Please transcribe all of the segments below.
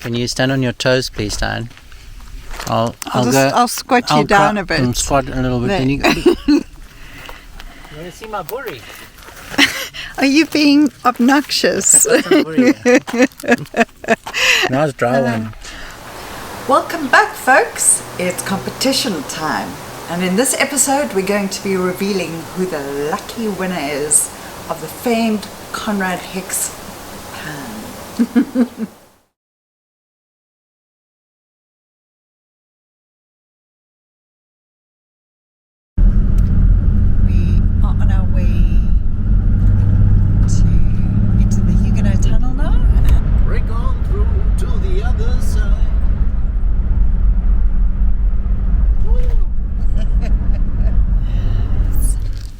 Can you stand on your toes, please, Diane? I'll squat you down a bit. Squat a little bit. Then you want to see my burry? Are you being obnoxious? Nice dry one. Welcome back, folks. It's competition time. And in this episode, we're going to be revealing who the lucky winner is of the famed Conrad Hicks Pan. We are on our way into the Huguenot Tunnel now. Break on through to the other side.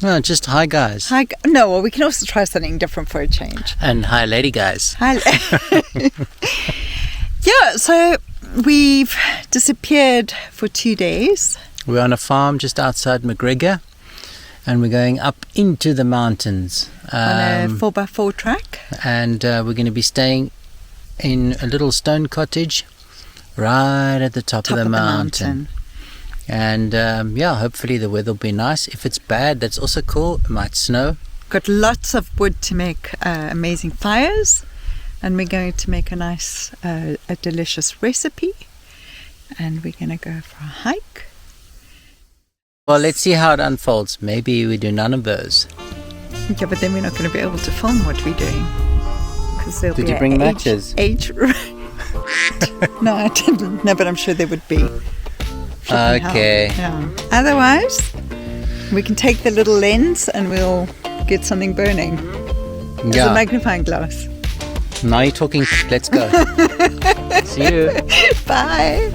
No, just hi guys. Hi. No, well, we can also try something different for a change. And hi lady guys. Hi. Yeah, so we've disappeared for 2 days. We're on a farm just outside McGregor, and we're going up into the mountains. On a 4x4 track. And we're going to be staying in a little stone cottage right at the top of the mountain. And hopefully the weather will be nice. If it's bad, that's also cool. It might snow. Got lots of wood to make amazing fires, and we're going to make a nice, a delicious recipe. And we're going to go for a hike. Well, let's see how it unfolds. Maybe we do none of those. Yeah, but then we're not going to be able to film what we're doing. Did you bring matches? No, I didn't. No, but I'm sure there would be. Okay. Yeah. Otherwise, we can take the little lens and we'll get something burning. There's a magnifying glass. Now you're talking. Let's go. See you. Bye.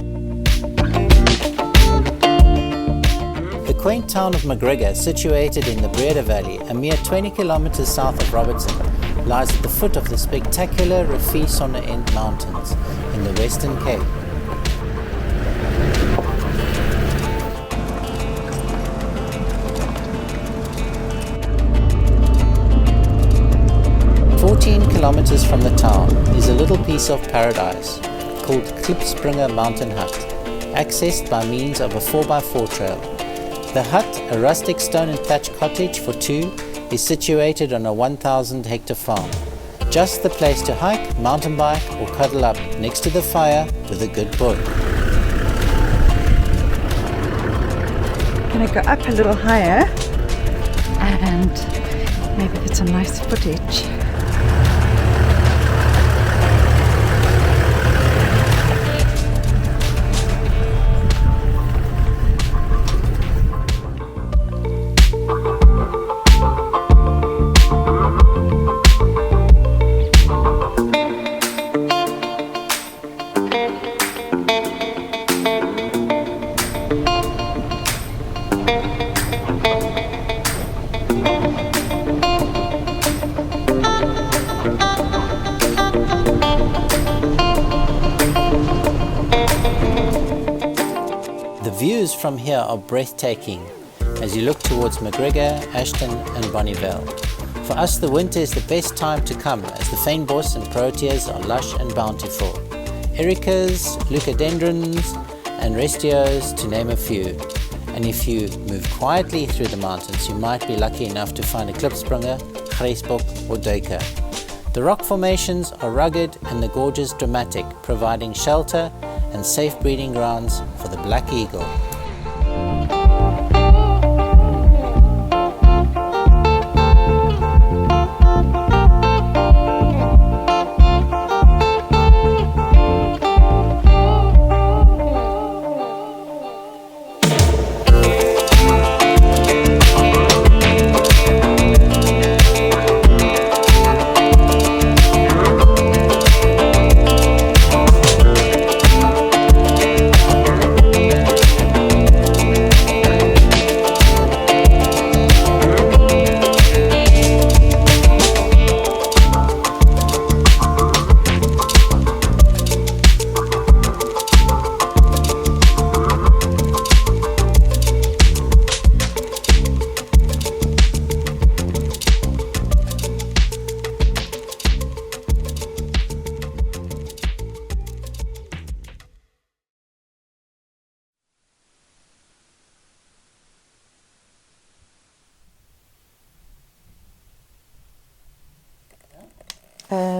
The quaint town of McGregor, situated in the Breda Valley, a mere 20 kilometers south of Robertson, lies at the foot of the spectacular Riviersonderend Mountains in the Western Cape. Kilometers from the town is a little piece of paradise called Klipspringer mountain hut, accessed by means of a 4x4 trail. The hut, a rustic stone and thatch cottage for two, is situated on a 1,000 hectare farm. Just the place to hike, mountain bike or cuddle up next to the fire with a good book. Gonna go up a little higher and maybe get some nice footage. Views from here are breathtaking as you look towards McGregor, Ashton and Bonnievale. For us, the winter is the best time to come as the fynbos and proteas are lush and bountiful. Ericas, leucadendrons and restios, to name a few. And if you move quietly through the mountains, you might be lucky enough to find a Klipspringer, Grijsbok or duiker. The rock formations are rugged and the gorges dramatic, providing shelter and safe breeding grounds for the black eagle.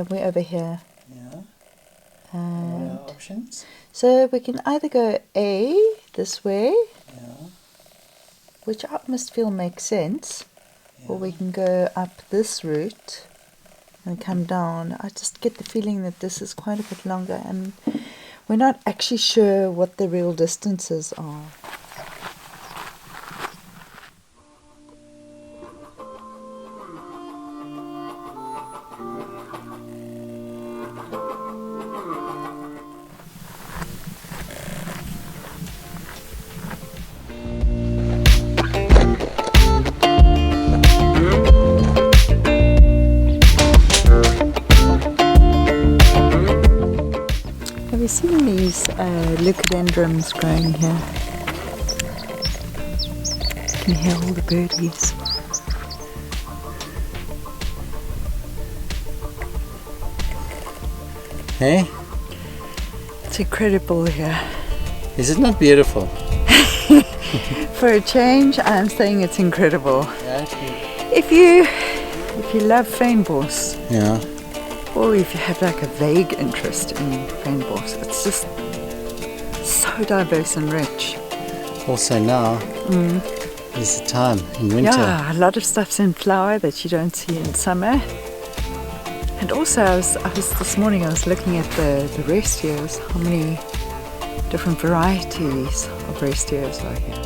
we're over here. Yeah. And What are our options? so we can either go A, this way, Yeah. which I must feel makes sense, or Yeah. we can go up this route and come down. I just get the feeling that this is quite a bit longer, and we're not actually sure what the real distances are. Have you seen these leucadendrums growing here? You can hear all the birdies. Hey? It's incredible here. Is it not beautiful? For a change, I'm saying it's incredible. Yeah. If you love fynbos, Yeah. or if you have like a vague interest in fynbos, it's just so diverse and rich. Also now is the time in winter. Yeah, a lot of stuff's in flower that you don't see in summer. And also, I was this morning. I was looking at the rest years. How many different varieties of rest years are here?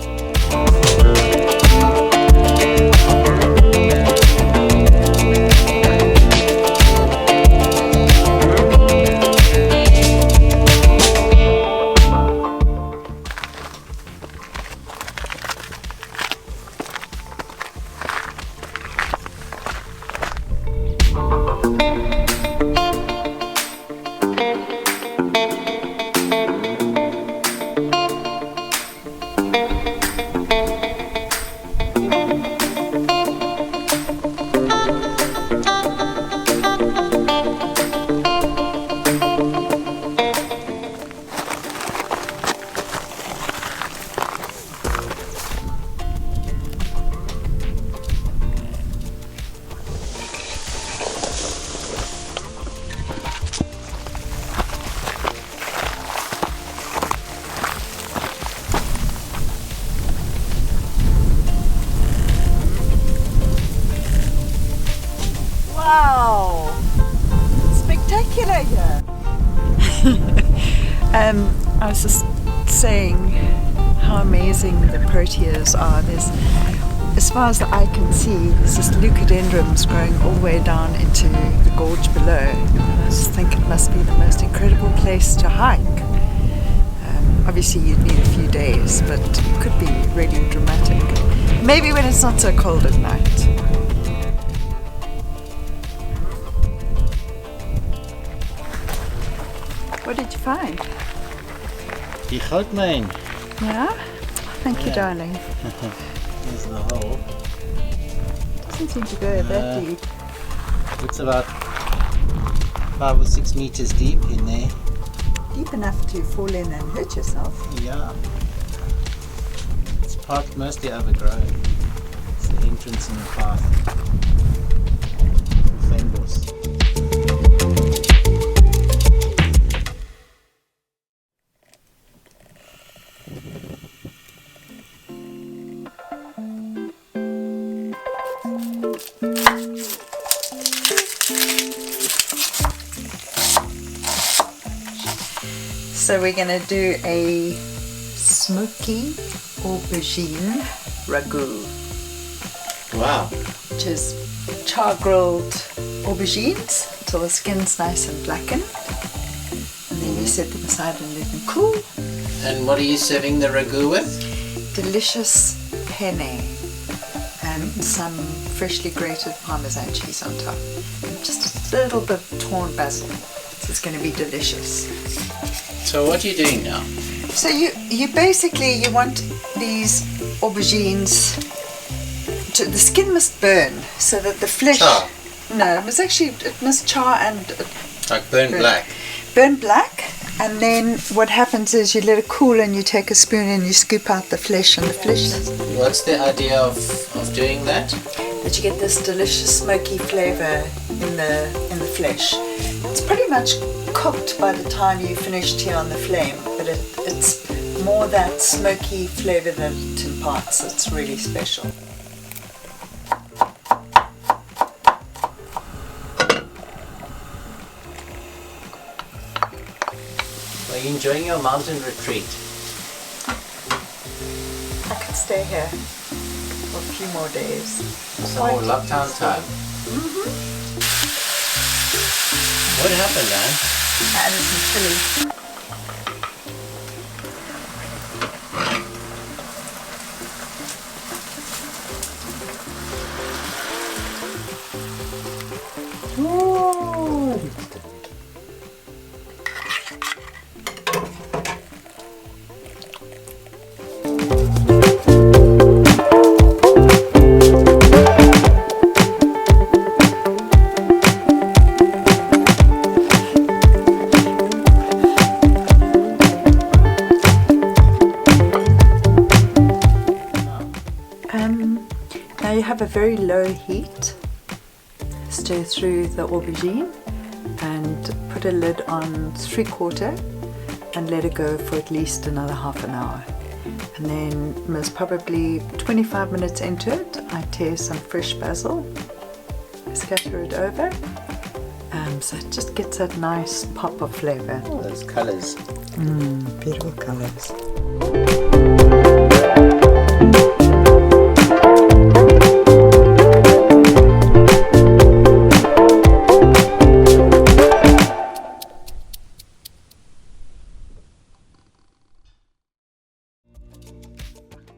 Wow! Spectacular here! I was just saying how amazing the proteas are. There's, as far as the eye can see, there's just leucadendrums growing all the way down into the gorge below. I just think it must be the most incredible place to hike. Obviously you'd need a few days, but it could be really dramatic. Maybe when it's not so cold at night. What did you find? Die goudmijn. Yeah? Thank you, Yeah. darling. Here's the hole. Doesn't seem to go that deep. It's about 5 or 6 meters deep in there. Deep enough to fall in and hurt yourself. Yeah. It's mostly overgrown. It's the entrance in the path. Fynbos. So we're going to do a Smokey Aubergine Ragu, Wow. which is char-grilled aubergines until the skin's nice and blackened. And then you set them aside and let them cool. And what are you serving the ragu with? Delicious penne and some freshly grated Parmesan cheese on top. And just a little bit of torn basil. So it's going to be delicious. So what are you doing now? So you basically, you want these aubergines to, the skin must burn so that the flesh... Char? No, it must char and... Like burn black? Burn black, and then what happens is you let it cool and you take a spoon and you scoop out the flesh, and the flesh... What's the idea of doing that? That you get this delicious smoky flavour in the flesh. It's pretty much cooked by the time you finished here on the flame, but it's more that smoky flavor that it imparts that's really special. Are you enjoying your mountain retreat? I could stay here for a few more days. Some more lockdown time. What happened, man? Added some chili. Now you have a very low heat. Stir through the aubergine and put a lid on 3/4 and let it go for at least another half an hour. And then most probably 25 minutes into it, I tear some fresh basil, scatter it over, so it just gets that nice pop of flavor. Oh, those colors. Beautiful colors.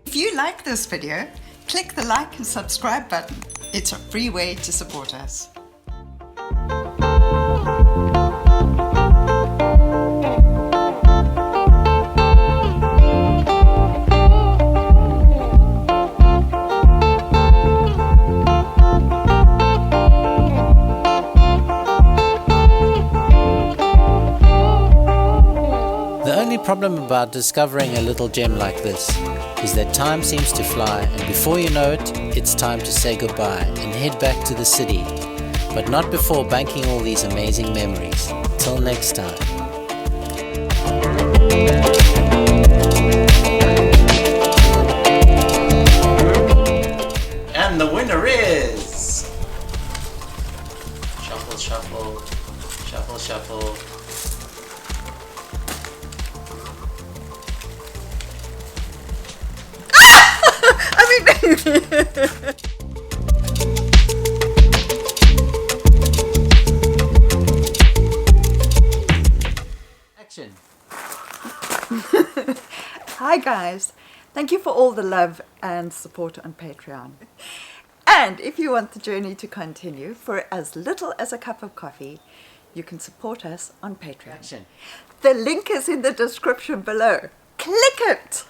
If you like this video, click the like and subscribe button. It's a free way to support us. The only problem about discovering a little gem like this is that time seems to fly, and before you know it, it's time to say goodbye and head back to the city. But not before banking all these amazing memories. Till next time. And the winner is... Shuffle, shuffle, shuffle, shuffle. Action. Hi guys, thank you for all the love and support on Patreon. And if you want the journey to continue for as little as a cup of coffee, you can support us on Patreon. Action. The link is in the description below. Click it!